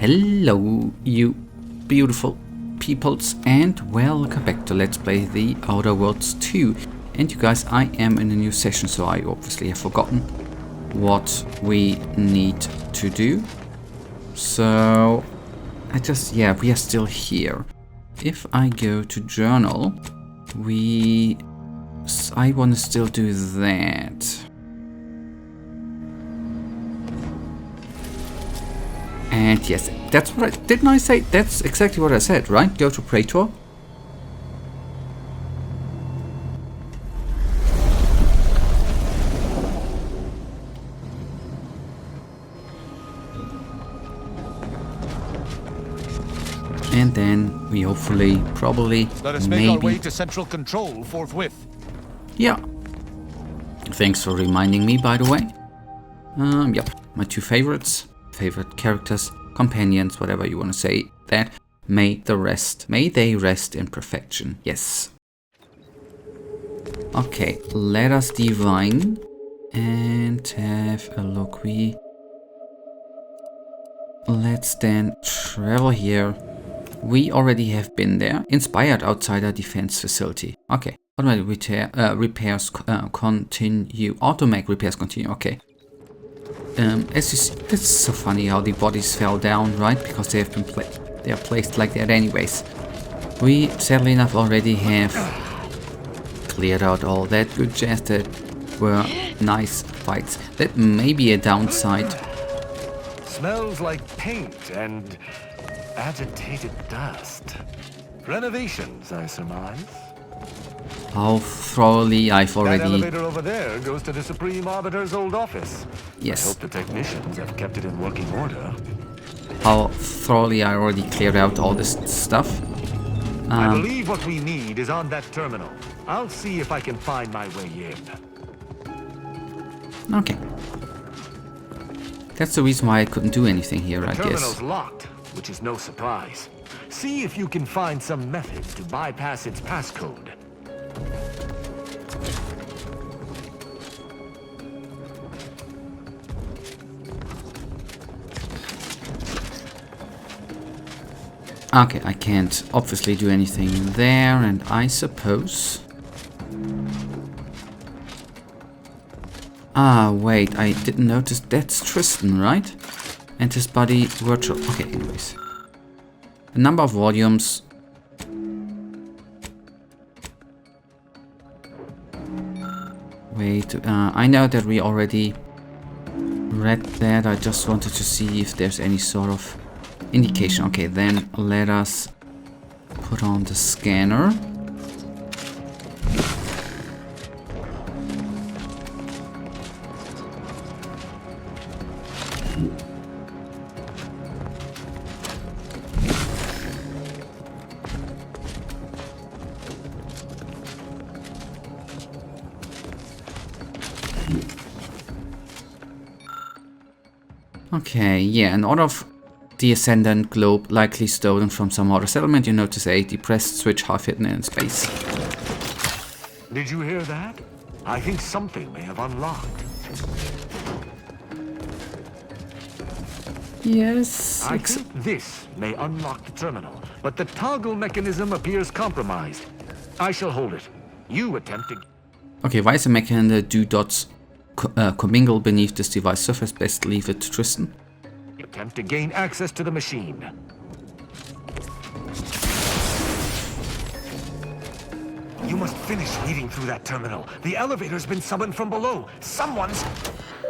Hello, you beautiful peoples, and welcome back to Let's Play The Outer Worlds 2. And you guys, I am in a new session, so I obviously have forgotten what we need to do. So, we are still here. If I go to journal, I want to still do that. And yes, that's what didn't I say? That's exactly what I said, right? Go to Praetor. And then we hopefully, probably, let us make our way to central control forthwith. Yeah. Thanks for reminding me, by the way. Yep, my two favorites. Favorite characters, companions, whatever you want to say, that may they rest in perfection. Yes. Okay, let us divine and have a look. Let's then travel here. We already have been there. Inspired outsider defense facility. Okay, automatic repairs continue. Automatic repairs continue. Okay. As you see, this is so funny how the bodies fell down, right? Because they have been they are placed like that anyways. We, sadly enough, already have cleared out all that good jazz. That were nice fights. That may be a downside. Smells like paint and agitated dust. Renovations, I surmise. How thoroughly I've already... That elevator over there goes to the Supreme Arbiter's old office. Yes. I hope the technicians have kept it in working order. How thoroughly I already cleared out all this stuff. I believe what we need is on that terminal. I'll see if I can find my way in. Okay. That's the reason why I couldn't do anything here, I guess. The terminal's locked, which is no surprise. See if you can find some method to bypass its passcode. Okay, I can't obviously do anything there, and I suppose... Ah, wait, I didn't notice that's Tristan, right? And his body virtual. Okay, anyways. The number of volumes... Wait, I know that we already read that. I just wanted to see if there's any sort of indication. Okay, then let us put on the scanner. Okay, yeah, an order of the Ascendant globe likely stolen from some other settlement. You notice a depressed switch half hidden in space. Did you hear that? I think something may have unlocked. Yes. I think this may unlock the terminal, but the toggle mechanism appears compromised. I shall hold it. You attempt to... Okay, why is the mechanism do dots commingle beneath this device surface? Best leave it to Tristan. Attempt to gain access to the machine. You must finish reading through that terminal. The elevator's been summoned from below. Someone's...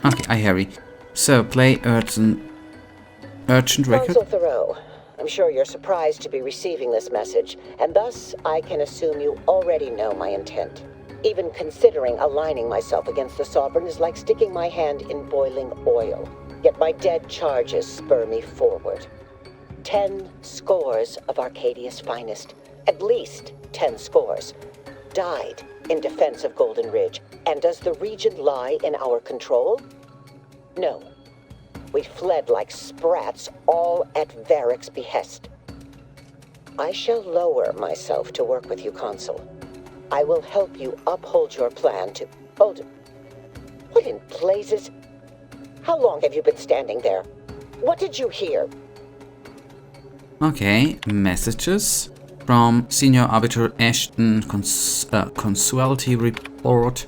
Okay, I hurry. So, play urgent record. Consul Thoreau, I'm sure you're surprised to be receiving this message, and thus I can assume you already know my intent. Even considering aligning myself against the Sovereign is like sticking my hand in boiling oil. Yet my dead charges spur me forward. 10 scores of Arcadia's finest, at least 10 scores, died in defense of Golden Ridge. And does the region lie in our control? No. We fled like sprats, all at Varric's behest. I shall lower myself to work with you, Consul. I will help you uphold your plan to... Hold it. What in blazes? How long have you been standing there? What did you hear? Okay, messages from Senior Arbiter Ashton, Consualty Report.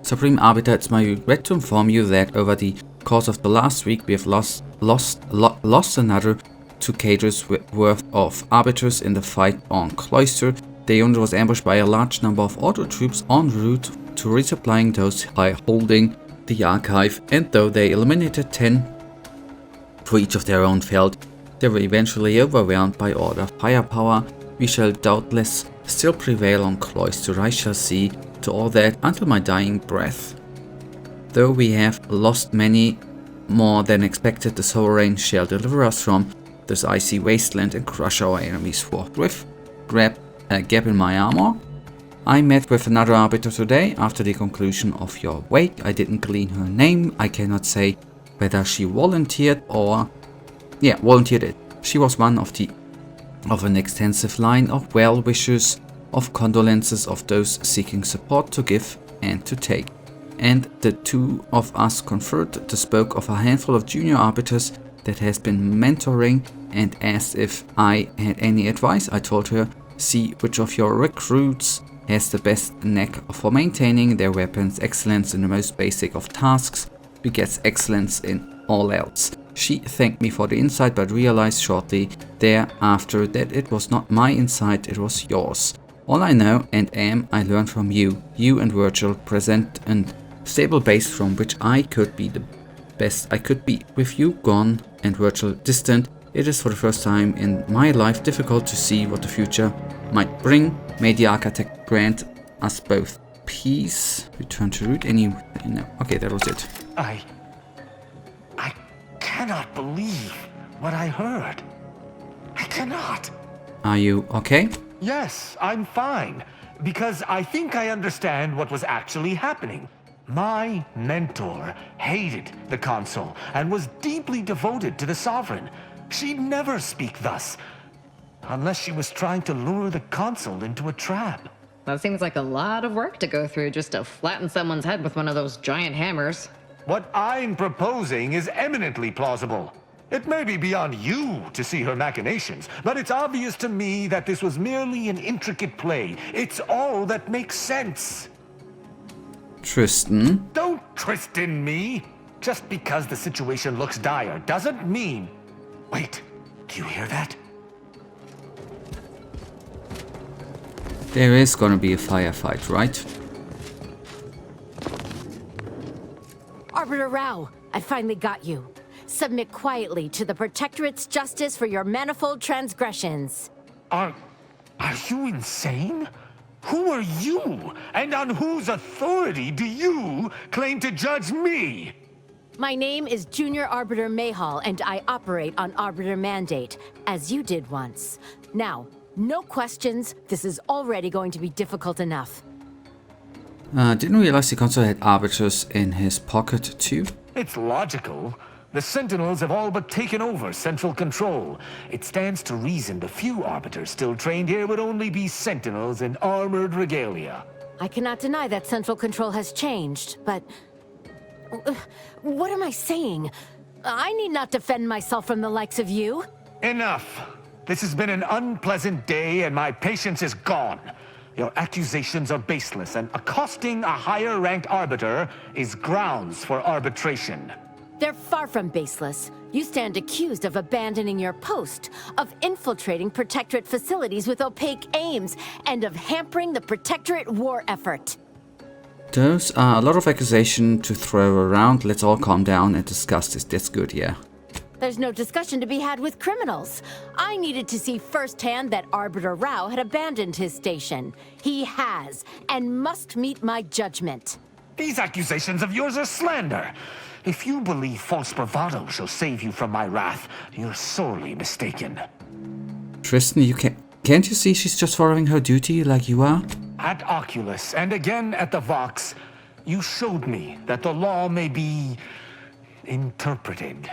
Supreme Arbiter, it's my regret to inform you that over the course of the last week we have lost another 2 cages worth of arbiters in the fight on Cloister. The unit was ambushed by a large number of auto troops en route to resupplying those holding the archive, and though they eliminated 10 for each of their own field, they were eventually overwhelmed by order firepower. We shall doubtless still prevail on Cloister. I shall see to all that until my dying breath. Though we have lost many more than expected, the Sovereign shall deliver us from this icy wasteland and crush our enemies forthwith. Grab a gap in my armor. I met with another Arbiter today after the conclusion of your wake. I didn't glean her name. I cannot say whether she volunteered or... yeah, volunteered it. She was one of an extensive line of well-wishers, of condolences of those seeking support to give and to take. And the 2 of us conferred the spoke of a handful of junior arbiters that has been mentoring, and asked if I had any advice. I told her, see which of your recruits has the best knack for maintaining their weapons. Excellence in the most basic of tasks begets excellence in all else. She thanked me for the insight, but realized shortly thereafter that it was not my insight, it was yours. All I know and am, I learned from you. You and Virgil present a stable base from which I could be the best I could be. With you gone and Virgil distant, it is for the first time in my life difficult to see what the future might bring. May the Architect grant us both peace. Return to root. No. Okay, that was it. I cannot believe what I heard. I cannot. Are you okay? Yes, I'm fine. Because I think I understand what was actually happening. My mentor hated the Consul and was deeply devoted to the Sovereign. She'd never speak thus, unless she was trying to lure the Consul into a trap. That seems like a lot of work to go through just to flatten someone's head with one of those giant hammers. What I'm proposing is eminently plausible. It may be beyond you to see her machinations, but it's obvious to me that this was merely an intricate play. It's all that makes sense. Tristan? Don't Tristan me! Just because the situation looks dire doesn't mean... Wait, do you hear that? There is gonna be a firefight, right? Arbiter Rao, I finally got you. Submit quietly to the Protectorate's justice for your manifold transgressions. Are you insane? Who are you? And on whose authority do you claim to judge me? My name is Junior Arbiter Mayhall, and I operate on Arbiter Mandate, as you did once. Now, no questions. This is already going to be difficult enough. Didn't realize the Consul had arbiters in his pocket too. It's logical. The Sentinels have all but taken over central control. It stands to reason the few arbiters still trained here would only be Sentinels in armored regalia. I cannot deny that central control has changed, but... what am I saying? I need not defend myself from the likes of you. Enough! This has been an unpleasant day and my patience is gone. Your accusations are baseless, and accosting a higher-ranked arbiter is grounds for arbitration. They're far from baseless. You stand accused of abandoning your post, of infiltrating Protectorate facilities with opaque aims, and of hampering the Protectorate war effort. Those are a lot of accusations to throw around. Let's all calm down and discuss this. That's good, yeah. There's no discussion to be had with criminals. I needed to see firsthand that Arbiter Rao had abandoned his station. He has, and must meet my judgment. These accusations of yours are slander. If you believe false bravado shall save you from my wrath, you're sorely mistaken. Tristan, can't you see she's just following her duty like you are? At Oculus, and again at the Vox, you showed me that the law may be interpreted.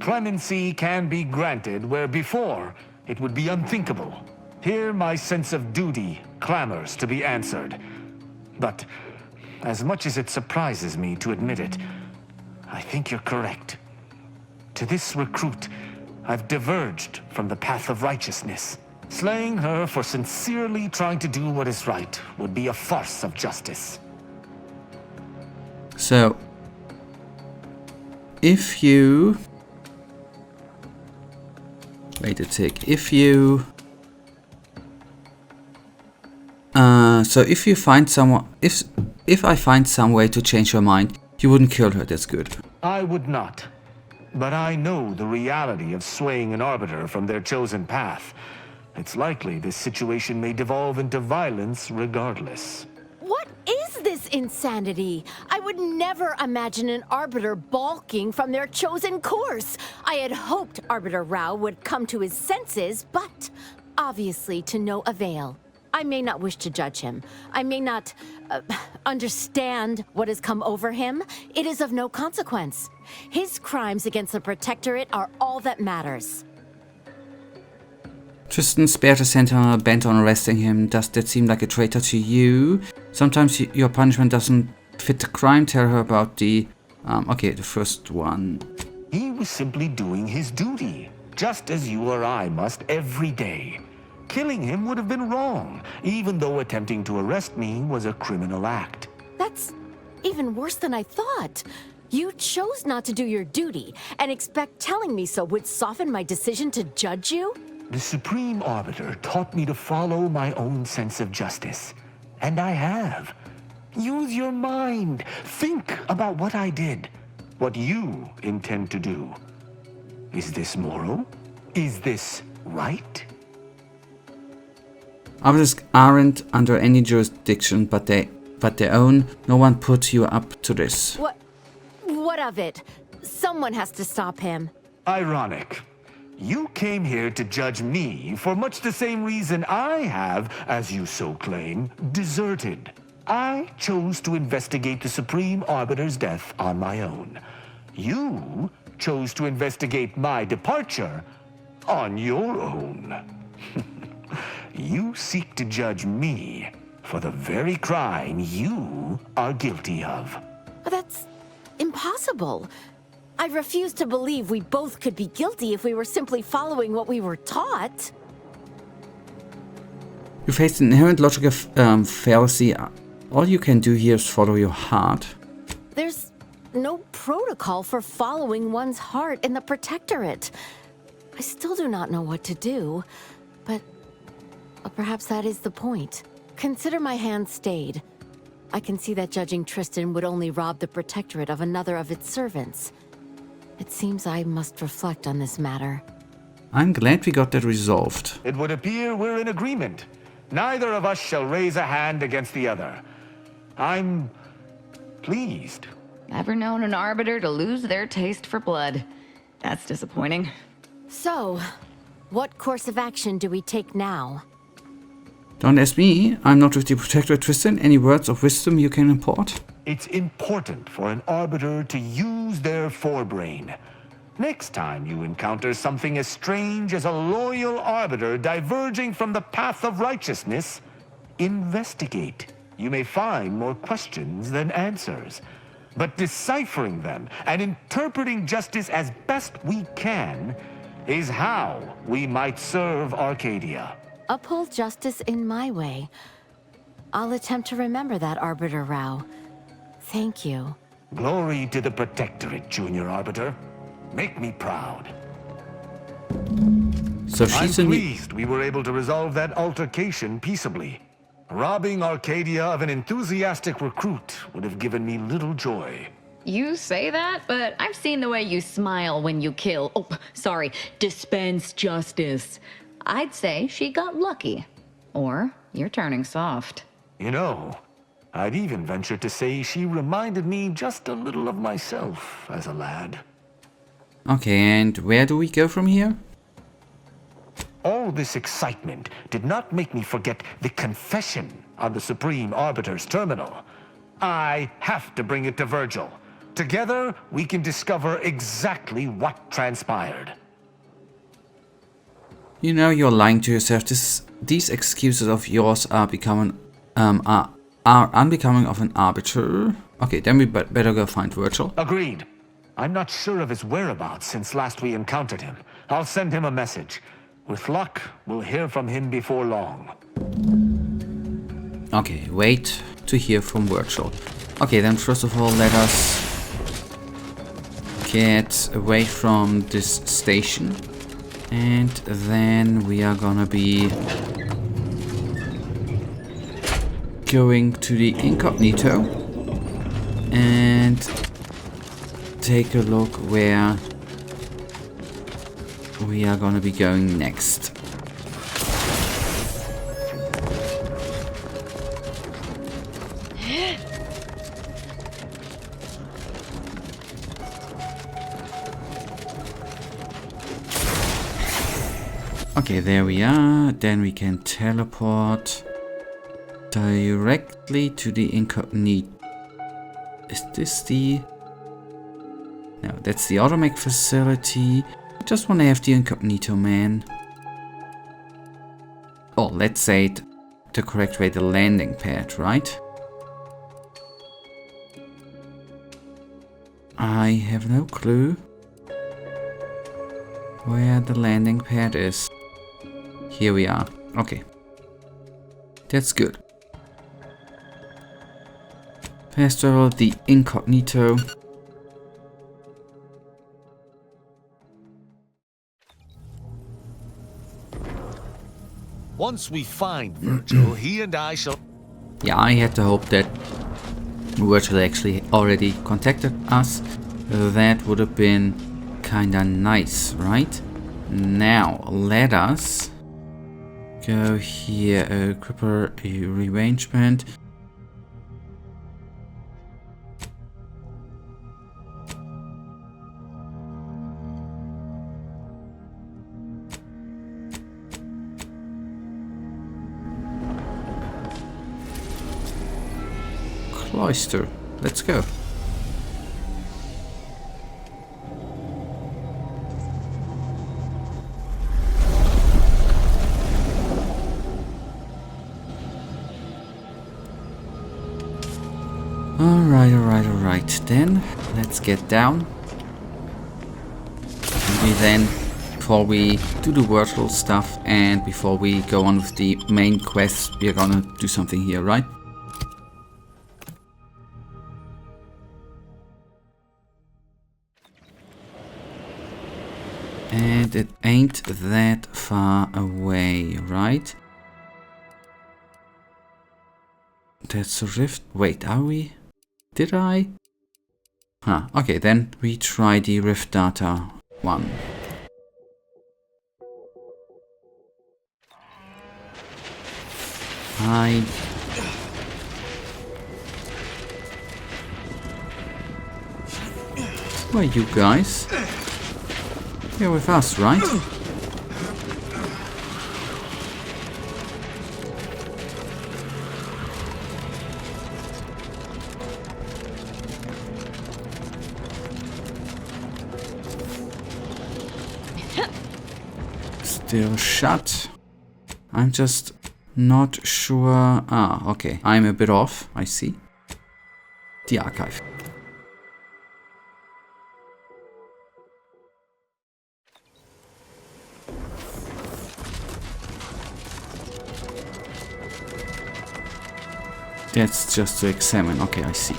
Clemency can be granted where before it would be unthinkable. Here my sense of duty clamors to be answered. But as much as it surprises me to admit it, I think you're correct. To this recruit, I've diverged from the path of righteousness. Slaying her for sincerely trying to do what is right would be a farce of justice. So, if you... Wait a tick. If you... so if you find someone... If I find some way to change your mind, you wouldn't kill her, that's good. I would not. But I know the reality of swaying an arbiter from their chosen path. It's likely this situation may devolve into violence regardless. What is this insanity? I would never imagine an Arbiter balking from their chosen course. I had hoped Arbiter Rao would come to his senses, but obviously to no avail. I may not wish to judge him. I may not understand what has come over him. It is of no consequence. His crimes against the Protectorate are all that matters. Tristan spared a sentinel bent on arresting him. Does that seem like a traitor to you? Sometimes your punishment doesn't fit the crime. Tell her about the... okay, the first one. He was simply doing his duty, just as you or I must every day. Killing him would have been wrong, even though attempting to arrest me was a criminal act. That's even worse than I thought. You chose not to do your duty, and expect telling me so would soften my decision to judge you? The Supreme Arbiter taught me to follow my own sense of justice. And I have. Use your mind. Think about what I did. What you intend to do. Is this moral? Is this right? Arbiters aren't under any jurisdiction but their own. No one put you up to this. What of it? Someone has to stop him. Ironic. You came here to judge me for much the same reason I have, as you so claim, deserted. I chose to investigate the Supreme Arbiter's death on my own. You chose to investigate my departure on your own. You seek to judge me for the very crime you are guilty of. That's impossible. I refuse to believe we both could be guilty if we were simply following what we were taught. You face the inherent logic of fallacy. All you can do here is follow your heart. There's no protocol for following one's heart in the Protectorate. I still do not know what to do, but perhaps that is the point. Consider my hand stayed. I can see that judging Tristan would only rob the Protectorate of another of its servants. It seems I must reflect on this matter. I'm glad we got that resolved. It would appear we're in agreement. Neither of us shall raise a hand against the other. I'm pleased. Ever known an arbiter to lose their taste for blood? That's disappointing. So, what course of action do we take now? Don't ask me. I'm not with the Protectorate, Tristan. Any words of wisdom you can impart? It's important for an arbiter to use their forebrain. Next time you encounter something as strange as a loyal arbiter diverging from the path of righteousness, investigate. You may find more questions than answers. But deciphering them and interpreting justice as best we can is how we might serve Arcadia. Uphold justice in my way. I'll attempt to remember that, Arbiter Rao. Thank you. Glory to the Protectorate, Junior Arbiter. Make me proud. So I'm she's in the... pleased we were able to resolve that altercation peaceably. Robbing Arcadia of an enthusiastic recruit would have given me little joy. You say that, but I've seen the way you smile when you kill... Oh, sorry, dispense justice. I'd say she got lucky. Or you're turning soft. You know, I'd even venture to say she reminded me just a little of myself as a lad. Okay, and where do we go from here? All this excitement did not make me forget the confession on the Supreme Arbiter's terminal. I have to bring it to Virgil. Together, we can discover exactly what transpired. You know you're lying to yourself. These excuses of yours are unbecoming of an arbiter. Okay, then we better go find Virgil. Agreed. I'm not sure of his whereabouts since last we encountered him. I'll send him a message. With luck, we'll hear from him before long. Okay, wait to hear from Virtual. Okay, then first of all, let us get away from this station. And then we are gonna be going to the incognito and take a look where we are gonna be going next. Okay, there we are. Then we can teleport directly to the incognito. Is this the... No, that's the automech facility. I just want to have the incognito, man. Oh, let's say it the correct way, the landing pad, right? I have no clue where the landing pad is. Here we are. Okay. That's good. Fast travel, the incognito. Once we find Virgil, he and I shall... Yeah, I had the hope that Virgil actually already contacted us. That would have been kinda nice, right? Now, let us go here, Gripper rearrangement. Cloister, let's go. Alright, then let's get down. Maybe then, before we do the virtual stuff and before we go on with the main quest, we're gonna do something here, right? And it ain't that far away, right? That's a rift. Wait, are we? Did I? Huh, okay, then we try the rift data one. Hi. Who are you guys? You're with us, right? Still shut. I'm just not sure. Ah, okay. I'm a bit off. I see. The archive. That's just to examine. Okay, I see.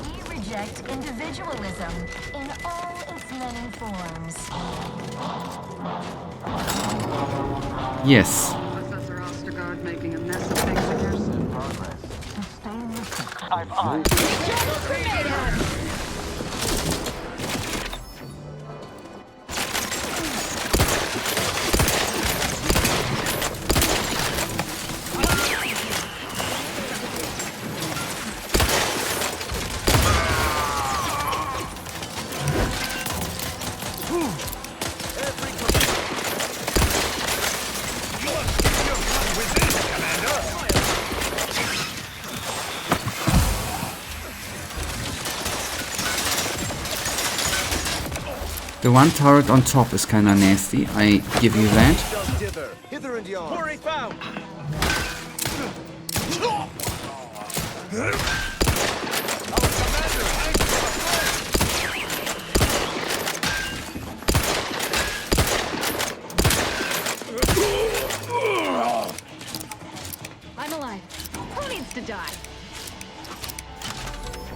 We reject individualism in all its many forms. Yes. Professor Ostergaard making a mess of things again. I've eyes. The one turret on top is kinda nasty, I give you that. I'm alive. Who needs to die?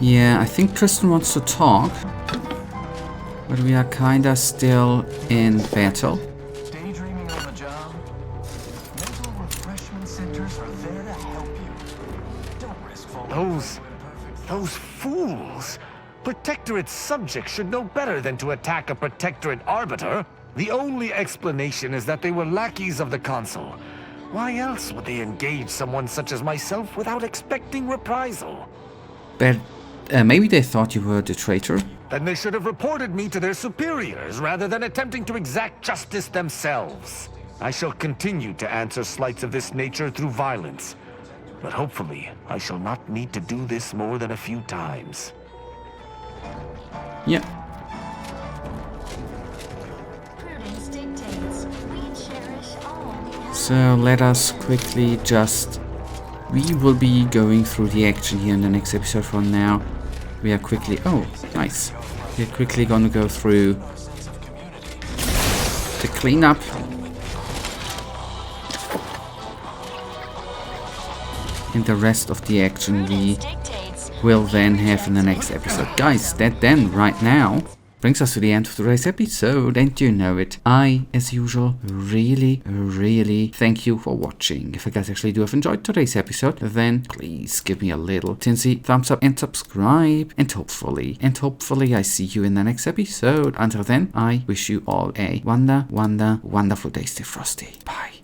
Yeah, I think Tristan wants to talk. But we are kinda still in battle. Daydreaming on the job? Mental refreshment centers are there to help you. Don't risk falling. Those fools! Protectorate subjects should know better than to attack a Protectorate arbiter. The only explanation is that they were lackeys of the consul. Why else would they engage someone such as myself without expecting reprisal? But maybe they thought you were the traitor? Then they should have reported me to their superiors rather than attempting to exact justice themselves. I shall continue to answer slights of this nature through violence. But hopefully, I shall not need to do this more than a few times. Yeah. Prudence dictates we cherish all the So let us quickly just... We will be going through the action here in the next episode from now. We are quickly... Oh, nice. We're quickly gonna go through the cleanup. And the rest of the action we will then have in the next episode. Guys, that then, right now, brings us to the end of today's episode, and you know it. I, as usual, really thank you for watching. If you guys actually do have enjoyed today's episode, then please give me a little tinsy thumbs up and subscribe. And hopefully I see you in the next episode. Until then, I wish you all a wonderful day. Stay frosty. Bye.